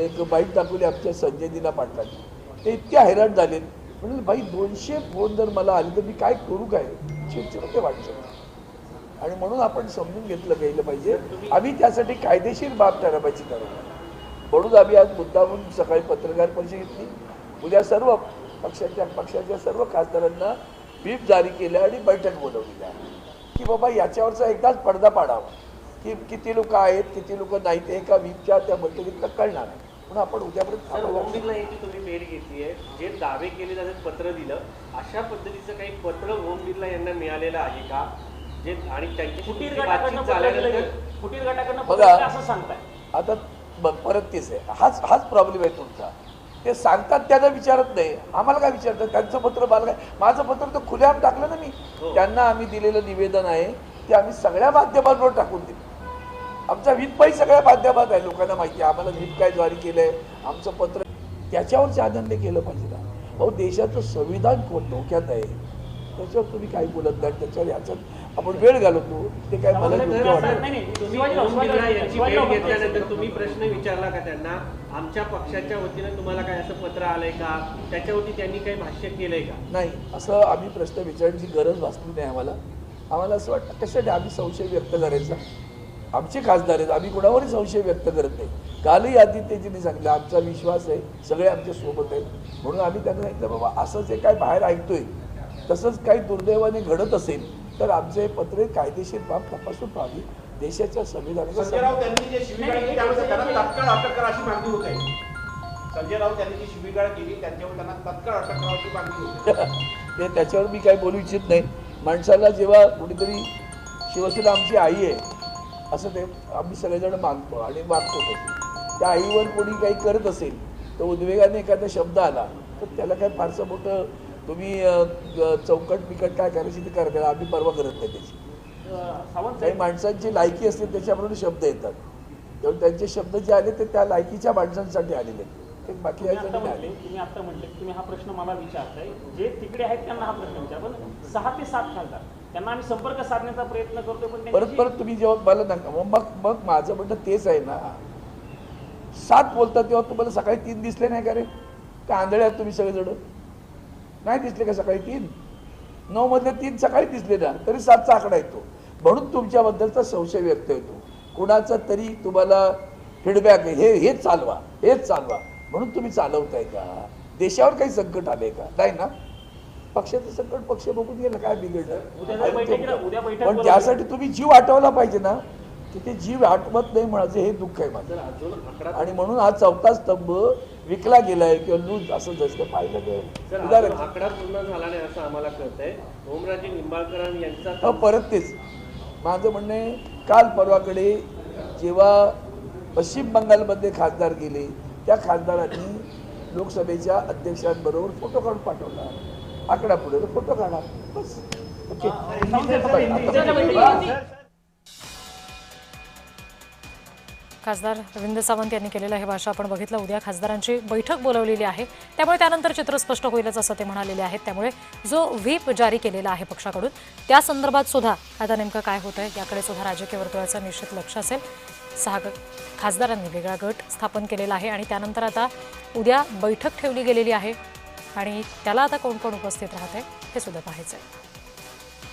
एक बाईट दाखवली आमच्या संजय दिना पाटलांनी, ते इतके हैराण झाले. म्हणजे भाई 200 फोन जर मला आले तर मी काय करू, काय चिडचिड ते वाटतं. आणि म्हणून आपण समजून घेतलं गेलं पाहिजे. आम्ही त्यासाठी कायदेशीर बाब ठरवायची ठरवलं. म्हणून आम्ही आज मुद्दामून सकाळी पत्रकार परिषद घेतली. उद्या सर्व पक्षाच्या सर्व खासदारांना व्हीप जारी केल्या आणि बैठक बोलवलेली आहे की बाबा याच्यावरचा एकदाच पडदा पाडावा की किती लोक आहेत किती लोक नाहीत. एका व्हीपच्या त्या बैठकीतलं कळणार आहे. म्हणून आपण उद्यापर्यंत ओम बिर्ला यांची तुम्ही भेट घेतली आहे, जे दावे केले जातात पत्र दिलं, अशा पद्धतीचं काही पत्र ओम बिर्ला यांना मिळालेलं आहे का? जे आणि त्यांची फुटीर गटाकडनं बघा असं सांगताय. आता परत तेच आहे, हाच प्रॉब्लेम आहे तुमचा. ते सांगतात त्यांना विचारत नाही, आम्हाला काय विचारतात. त्यांचं पत्र मला काय, माझं पत्र तर खुलेआम टाकलं ना मी. त्यांना आम्ही दिलेलं निवेदन आहे ते आम्ही सगळ्या माध्यमांवर टाकून दिलं. आमचा व्हीपही सगळ्या माध्यमात आहे, लोकांना माहिती आहे आम्हाला व्हीप काय जारी केलं आहे, आमचं पत्र. त्याच्यावर आनंद केलं पाहिजे ना. भाऊ देशाचं संविधान धोक्यात आहे, त्याच्यावर तुम्ही काही बोलत नाही. त्याच्यावर ह्याच्यात आपण वेळ घालवतो ते काय मला घेतल्यानंतर तुम्ही प्रश्न विचारला का त्यांना, आमच्या पक्षाच्या वतीनं तुम्हाला काय असं पत्र आलंय का, त्याच्यावरती त्यांनी काही भाष्य केलंय का? नाही, असं आम्ही प्रश्न विचारण्याची गरज भासली नाही आम्हाला. आम्हाला असं वाटतं कशासाठी आम्ही संशय व्यक्त करायचा. आमचे खासदार आहेत, आम्ही कोणावरही संशय व्यक्त करत नाही. कालही आदित्यजींनी सांगितलं आमचा विश्वास आहे सगळे आमच्या सोबत आहेत. म्हणून आम्ही त्यांना सांगितलं बाबा असं जे काय बाहेर ऐकतोय तसंच काही दुर्दैवाने घडत असेल तर आमचे पत्र कायदेशीर बाब तपासून पाहावी. देशाच्या संविधानाचा संजय राऊत यांनी जे शिवीगाळ केली त्यामुळे त्यांना तात्काळ अटक करा अशी मागणी होत आहे. संजय राऊत यांनी जी शिवीगाळ केली त्यांच्यावर त्यांना तात्काळ अटक करावी मागणी होते. ते त्याच्यावर मी काही बोलू इच्छित नाही. माणसाला जेव्हा कुणीतरी शिवसेना आमची आई आहे असं ते आम्ही सगळेजण मागतो आणि वागतो. त्या आईवर कोणी काही करत असेल तर उद्वेगाने एखादा शब्द आला तर त्याला काय फारसं मोठं तुम्ही चौकट बिकट काय करायची ते करा. आम्ही परवा करत नाही त्याची. काही माणसांची लायकी असते त्याच्याबरोबर शब्द येतात, तेव्हा त्यांचे शब्द जे आले ते त्या लायकीच्या माणसांसाठी आलेले ते बाकी आले. तुम्ही आता म्हटले तुम्ही हा प्रश्न मला विचारताय, जे तिकडे आहेत त्यांना हा प्रश्न विचार, पण 6 ते 7 खासदार त्यांना आम्ही संपर्क साधण्याचा प्रयत्न करतोय पण परत तुम्ही जेव्हा मला नका मग माझं म्हणणं तेच आहे ना. 7 बोलतात तेव्हा तुम्हाला सकाळी 3 दिसले नाही का रे? का आंधळे आहात तुम्ही सगळेजण? नाही दिसले का सकाळी 3? 9 मधले 3 सकाळी दिसले ना, तरी 7चा आकडा येतो. म्हणून तुमच्याबद्दलचा संशय व्यक्त होतो. कुणाचा तरी तुम्हाला फीडबॅक आहे हेच चालवा म्हणून तुम्ही चालवताय का? देशावर काही संकट आले का? नाही ना. पक्षाचं संकट पक्ष बघून गेलं, काय बिघडलं. पण त्यासाठी तुम्ही जीव आठवला पाहिजे ना, की ते जीव आठवत नाही म्हणायचं हे दुःख आहे माझं. आणि म्हणून हा 4था स्तंभ विकला गेलाय किंवा लूज असं जसं पाहिलं गेलं. आकडा पूर्ण झाला नाही असं आम्हाला कळतंय. ओमराजे निंबाळकर यांचा परत तेच माझं म्हणणं आहे. काल परवाकडे जेव्हा पश्चिम बंगालमध्ये खासदार गेले त्या खासदारांनी लोकसभेच्या अध्यक्षांबरोबर फोटो काढून पाठवला. आकडा पुढे फोटो काढा बस. ओके. खासदार रवींद्र सावंत यांनी केलेलं हे भाषण आपण बघितलं. उद्या खासदारांची बैठक बोलावलेली आहे, त्यामुळे त्यानंतर चित्र स्पष्ट होईलच असं ते म्हणालेले आहेत. त्यामुळे जो व्हीप जारी केलेला आहे पक्षाकडून त्या संदर्भात सुद्धा आता नेमकं काय होतंय याकडे सुद्धा राजकीय वर्तुळाचं निश्चित लक्ष असेल. 6 खासदारांनी वेगळा गट स्थापन केलेला आहे आणि त्यानंतर आता उद्या बैठक ठेवली गेलेली आहे आणि त्याला आता कोण कोण उपस्थित राहत आहे हे सुद्धा पाहायचं आहे.